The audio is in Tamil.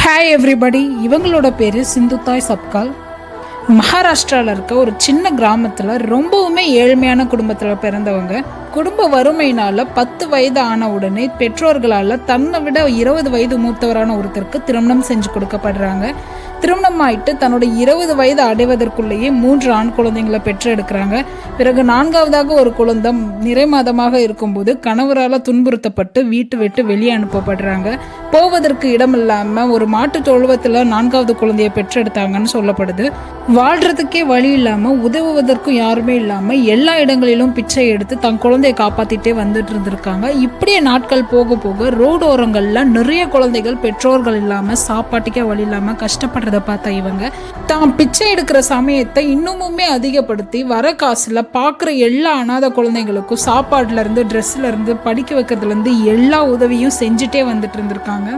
Hi everybody. இவங்களோட பேர் சிந்துதாய் சப்கால். மகாராஷ்டிராவில் இருக்க ஒரு சின்ன கிராமத்தில் ரொம்பவுமே ஏழ்மையான குடும்பத்தில் பிறந்தவங்க. குடும்ப வறுமையினால் 10 வயது ஆன உடனே பெற்றோர்களால் தன்னை விட 20 வயது மூத்தவரான ஒருத்தருக்கு திருமணம் செஞ்சு கொடுக்கப்படுறாங்க. திருமணம் ஆயிட்டு தன்னோட 20 வயது அடைவதற்குள்ளேயே 3 ஆண் குழந்தைங்களை பெற்றெடுக்கிறாங்க. பிறகு 4வதாக ஒரு குழந்தை நிறை மாதமாக இருக்கும்போது கணவரால் துன்புறுத்தப்பட்டு வீட்டு விட்டு வெளியே அனுப்பப்படுறாங்க. போவதற்கு இடமில்லாமல் ஒரு மாட்டு தொழுவத்தில் 4வது குழந்தையை பெற்றெடுத்தாங்கன்னு சொல்லப்படுது. வாழ்றதுக்கே வழி இல்லாமல் உதவுவதற்கும் யாருமே இல்லாமல் எல்லா இடங்களிலும் பிச்சை எடுத்து தன் குழந்தையை காப்பாற்றிட்டே வந்துட்டு இருந்திருக்காங்க. இப்படியே நாட்கள் போக போக ரோடு ஓரங்களில் நிறைய குழந்தைகள் பெற்றோர்கள் இல்லாமல் சாப்பாட்டுக்கே வழி இல்லாமல் கஷ்டப்படுறத பார்த்தா இவங்க தான் பிச்சை எடுக்கிற சமயத்தை இன்னுமுமே அதிகப்படுத்தி வர காசில் பார்க்குற எல்லா அனாதை குழந்தைங்களுக்கும் சாப்பாடுலேருந்து ட்ரெஸ்லேருந்து படிக்க வைக்கிறதுலேருந்து எல்லா உதவியும் செஞ்சுட்டே வந்துட்டு இருந்திருக்காங்க.